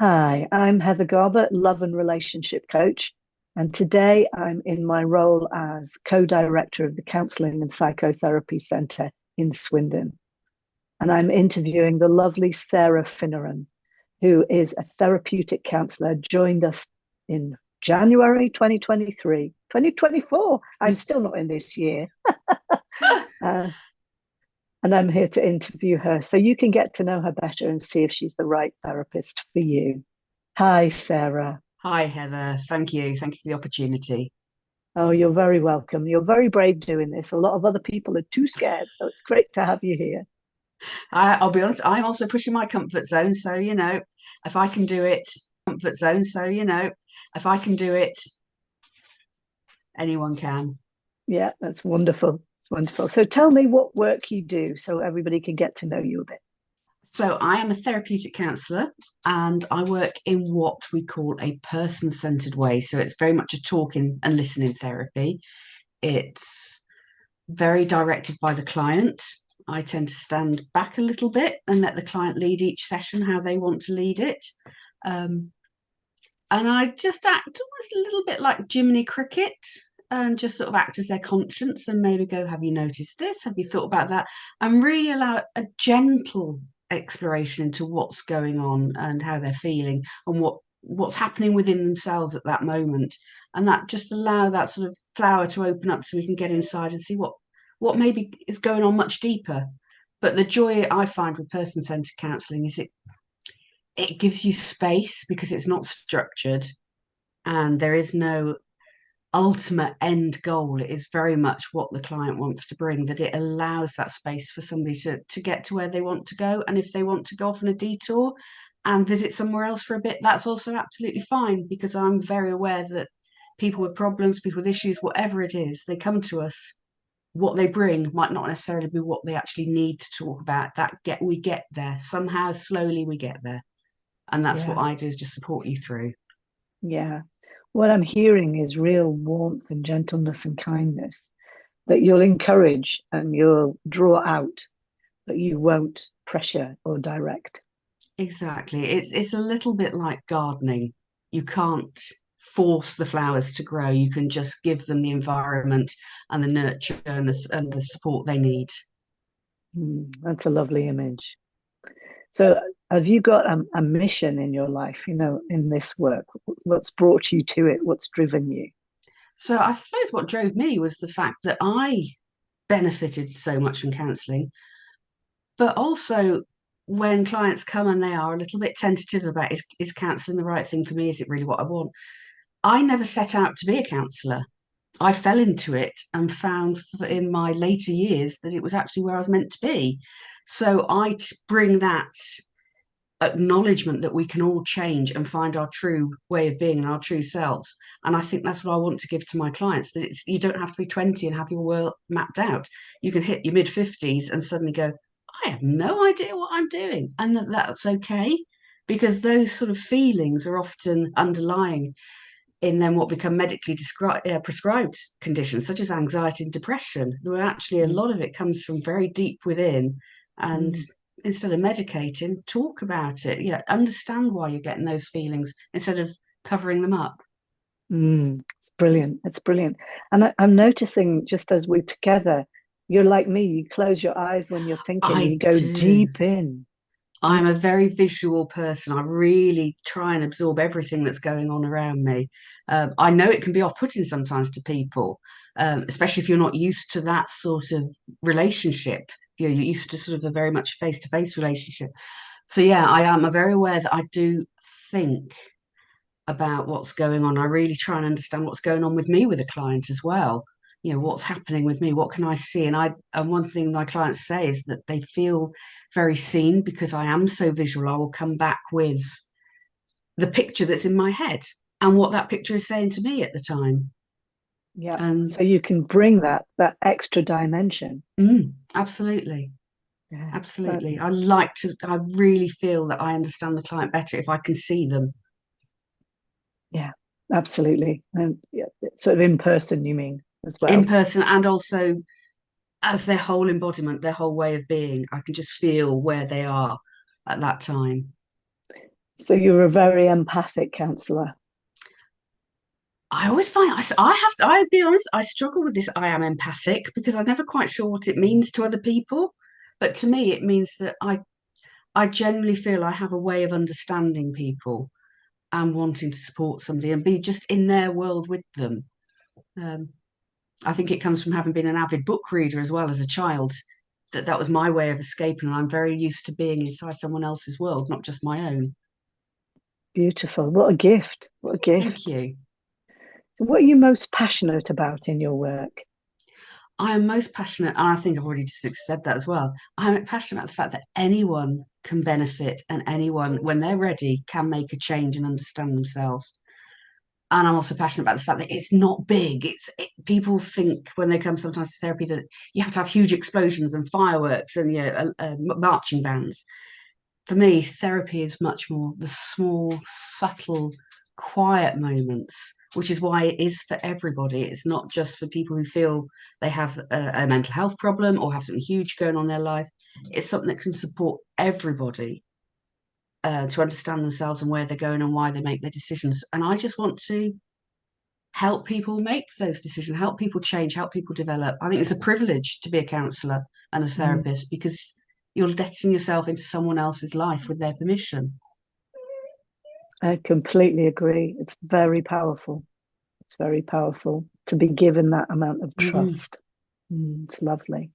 Hi, I'm Heather Garbutt, love and relationship coach. And today I'm in my role as co-director of the Counselling and Psychotherapy Centre in Swindon. And I'm interviewing the lovely Sarah Finneran, who is a therapeutic counsellor, joined us in January 2023, 2024. I'm still not in this year. Uh, and I'm here to interview her so you can get to know her better and see if she's the right therapist for you. Hi, Sarah. Hi, Heather. Thank you. Thank you for the opportunity. Oh, you're very welcome. You're very brave doing this. A lot of other people are too scared, so it's great to have you here. I'll be honest, I'm also pushing my comfort zone. If I can do it, if I can do it, anyone can. Yeah, that's wonderful. It's wonderful. So tell me what work you do so everybody can get to know you a bit. So, I am a therapeutic counsellor and I work in what we call a person centered way. So, it's very much a talking and listening therapy. It's very directed by the client. I tend to stand back a little bit and let the client lead each session how they want to lead it. Um, and I just act almost a little bit like Jiminy Cricket and just sort of act as their conscience and maybe go, have you noticed this? Have you thought about that? And really allow a gentle exploration into what's going on and how they're feeling and what's happening within themselves at that moment. And that just allow that sort of flower to open up so we can get inside and see what maybe is going on much deeper. But the joy I find with person-centered counselling is it gives you space because it's not structured and there is no ultimate end goal. It is very much what the client wants to bring, that it allows that space for somebody to get to where they want to go. And if they want to go off on a detour and visit somewhere else for a bit, that's also absolutely fine because I'm very aware that people with problems, people with issues, whatever it is, they come to us. What they bring might not necessarily be what they actually need to talk about. We get there somehow, slowly we get there, and that's what Yeah, I do is just support you through. yeah. What I'm hearing is real warmth and gentleness and kindness that you'll encourage and you'll draw out, but you won't pressure or direct. Exactly. It's a little bit like gardening. You can't force the flowers to grow. You can just give them the environment and the nurture and the support they need. That's a lovely image. So, have you got a mission in your life, in this work? What's brought you to it? What's driven you? So I suppose what drove me was the fact that I benefited so much from counselling, but also when clients come and they are a little bit tentative about is counselling the right thing for me? Is it really what I want? I never set out to be a counsellor. I fell into it and found in my later years that it was actually where I was meant to be. So bring that acknowledgement that we can all change and find our true way of being and our true selves. And I think that's what I want to give to my clients, that you don't have to be 20 and have your world mapped out. You can hit your mid 50s and suddenly go, I have no idea what I'm doing. And that's okay because those sort of feelings are often underlying in then what become prescribed conditions such as anxiety and depression. There are actually a Mm, lot of it comes from very deep within, and mm, instead of medicating, talk about it. Yeah, understand why you're getting those feelings instead of covering them up. It's brilliant. It's brilliant. And I'm noticing just as we're together, you're like me. You close your eyes when you're thinking and I you go do. deep in. I'm a very visual person. I really try and absorb everything that's going on around me. I know it can be off-putting sometimes to people, especially if you're not used to that sort of relationship. If you're used to sort of a very much face-to-face relationship. So yeah, I am very aware that I do think about what's going on. I really try and understand what's going on with me with a client as well. You know, what's happening with me, what can I see? And one thing my clients say is that they feel very seen because I am so visual. I will come back with the picture that's in my head and what that picture is saying to me at the time. Yeah. And So you can bring that extra dimension. absolutely, Yeah. But absolutely. I really feel that I understand the client better if I can see them yeah, absolutely. And yeah, sort of in person, you mean as in well. person and also as their whole embodiment, their whole way of being. I can just feel where they are at that time. So you're a very empathic counsellor. I always find I have to, I'll be honest, I struggle with this I am empathic because I'm never quite sure what it means to other people. But to me, it means that I generally feel I have a way of understanding people and wanting to support somebody and be just in their world with them. Um, I think it comes from having been an avid book reader as well as a child. That was my way of escaping, and I'm very used to being inside someone else's world, not just my own. Beautiful. What a gift. What a Thank gift. you. So what are you most passionate about in your work? I am most passionate, and I think I've already just said that as well. I'm passionate about the fact that anyone can benefit and anyone, when they're ready, can make a change and understand themselves. And I'm also passionate about the fact that it's not big. People think when they come sometimes to therapy that you have to have huge explosions and fireworks and marching bands. For me, therapy is much more the small, subtle, quiet moments, which is why it is for everybody. It's not just for people who feel they have a mental health problem or have something huge going on in their life. It's something that can support everybody to understand themselves and where they're going and why they make their decisions. And I just want to help people make those decisions, help people change, help people develop. I think it's a privilege to be a counsellor and a Mm, therapist because you're letting yourself into someone else's life with their permission. I completely agree. It's very powerful. It's very powerful to be given that amount of Mm. trust. It's lovely.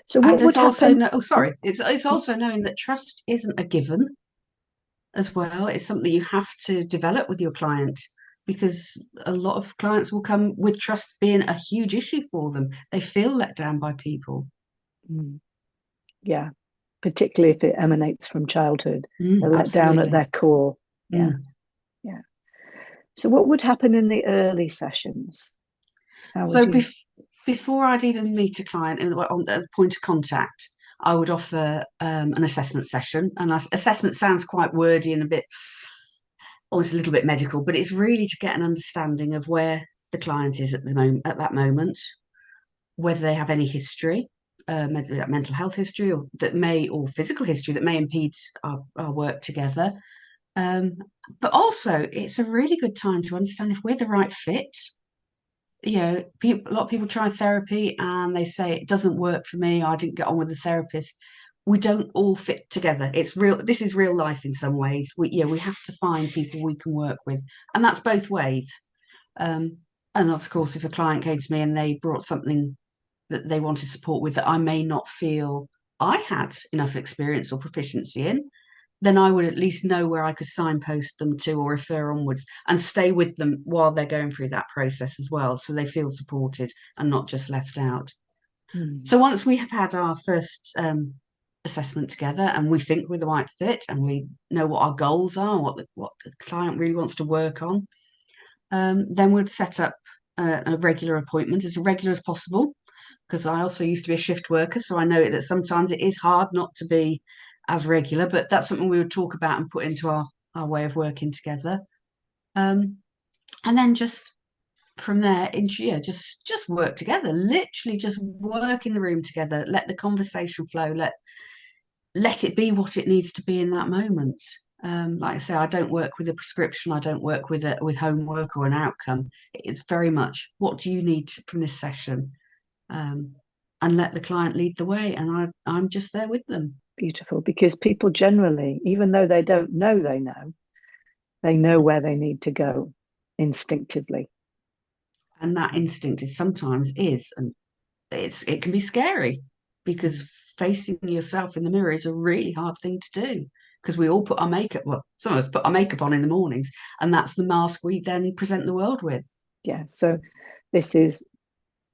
So And what would it's also happen? no, oh Oh, sorry, it's also knowing that trust isn't a given as well. It's something you have to develop with your client because a lot of clients will come with trust being a huge issue for them. They feel let down by people. mm, yeah, particularly if it emanates from childhood. They're let down at Absolutely. their core. Yeah, Mm. yeah. So what would happen in the early sessions? How would So you? before I'd even meet a client on the point of contact, I would offer an assessment session. And assessment sounds quite wordy and a bit, almost a little bit medical, but it's really to get an understanding of where the client is at the moment, at that moment, whether they have any history, mental health history, or physical history that may impede our work together. Um, but also, it's a really good time to understand if we're the right fit. A lot of people try therapy and they say it doesn't work for me. I didn't get on with the therapist. We don't all fit together. It's real. This is real life in some ways. We have to find people we can work with, and that's both ways. Um, and of course, if a client came to me and they brought something that they wanted support with that I may not feel I had enough experience or proficiency in, then I would at least know where I could signpost them to or refer onwards and stay with them while they're going through that process as well. So they feel supported and not just left out. Mm, So once we have had our first assessment together and we think we're the right fit and we know what our goals are, and what the client really wants to work on, then we'd set up a regular appointment as regular as possible because I also used to be a shift worker, so I know that sometimes it is hard not to be as regular, but that's something we would talk about and put into our way of working together. Um, and then just from there, just work together. Literally, just work in the room together. Let the conversation flow. Let it be what it needs to be in that moment. Like I say, I don't work with a prescription. I don't work with homework or an outcome. It's very much what do you need from this session, um, and let the client lead the way. And I'm just there with them. beautiful, because people generally, even though they don't know they know where they need to go instinctively. And that instinct is sometimes is, and it can be scary Mm, because facing yourself in the mirror is a really hard thing to do because we all put our makeup, well, some of us put our makeup on in the mornings, and that's the mask we then present the world with. yeah. So this is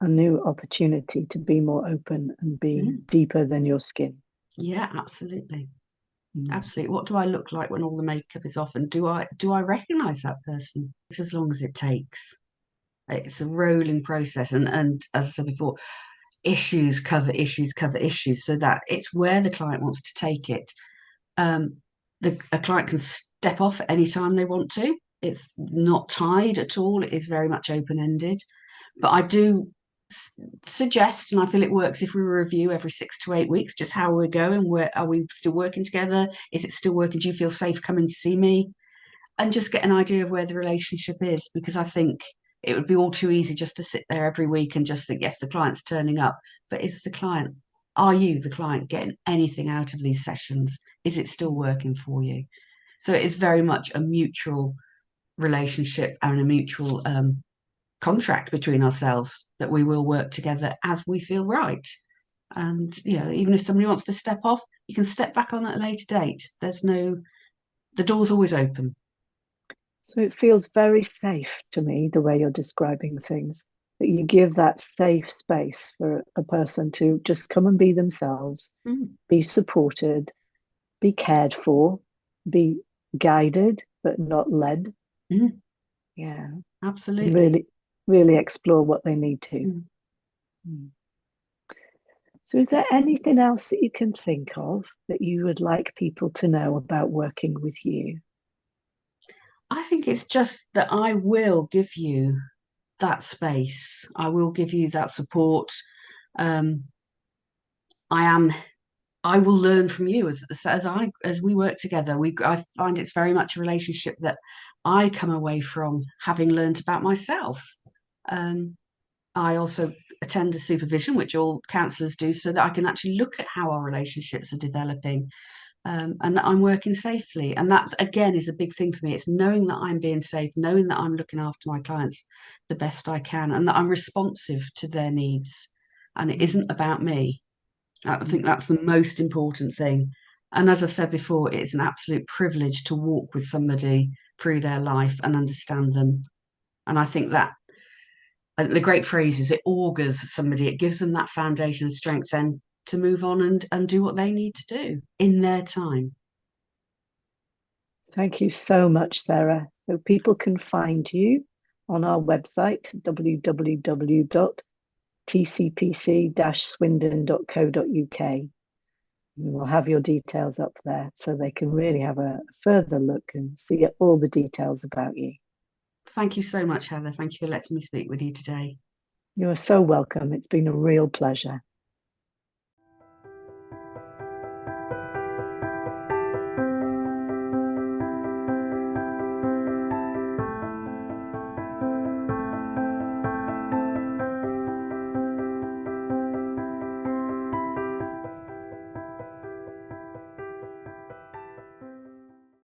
a new opportunity to be more open and be Mm. deeper than your skin. Yeah, absolutely. Mm, Absolutely. What do I look like when all the makeup is off? And do I recognize that person? It's as long as it takes. It's a rolling process. And as I said before, issues cover issues cover issues, so that it's where the client wants to take it. Um, a client can step off at any time they want to. It's not tied at all. It is very much open ended. But I do. suggest, and I feel it works if we review every 6 to 8 weeks just how we're going. Where are we still working together? Is it still working? Do you feel safe coming to see me? And just get an idea of where the relationship is, because I think it would be all too easy just to sit there every week and just think, yes, the client's turning up. But is the client, are you, the client, getting anything out of these sessions? Is it still working for you? So it is very much a mutual relationship and a mutual contract between ourselves that we will work together as we feel right. And, even if somebody wants to step off, you can step back on at a later date. The door's always open. So it feels very safe to me, the way you're describing things, that you give that safe space for a person to just come and be themselves, be supported, be cared for, be guided, but not led. Yeah. Absolutely. And really, really explore what they need to. So is there anything else that you can think of that you would like people to know about working with you? I think it's just that I will give you that space. I will give you that support. Um, I will learn from you as we work together. I find it's very much a relationship that I come away from having learned about myself. I also attend a supervision, which all counsellors do, so that I can actually look at how our relationships are developing, and that I'm working safely. And that, again, is a big thing for me. It's knowing that I'm being safe, knowing that I'm looking after my clients the best I can, and that I'm responsive to their needs. And it isn't about me. I think that's the most important thing. And as I've said before, it's an absolute privilege to walk with somebody through their life and understand them. And I think that the great phrase is it augurs somebody, it gives them that foundation of strength then to move on and do what they need to do in their time. Thank you so much, Sarah. So people can find you on our website, www.tcpc-swindon.co.uk. We'll have your details up there so they can really have a further look and see all the details about you. Thank you so much, Heather. Thank you for letting me speak with you today. You are so welcome. It's been a real pleasure.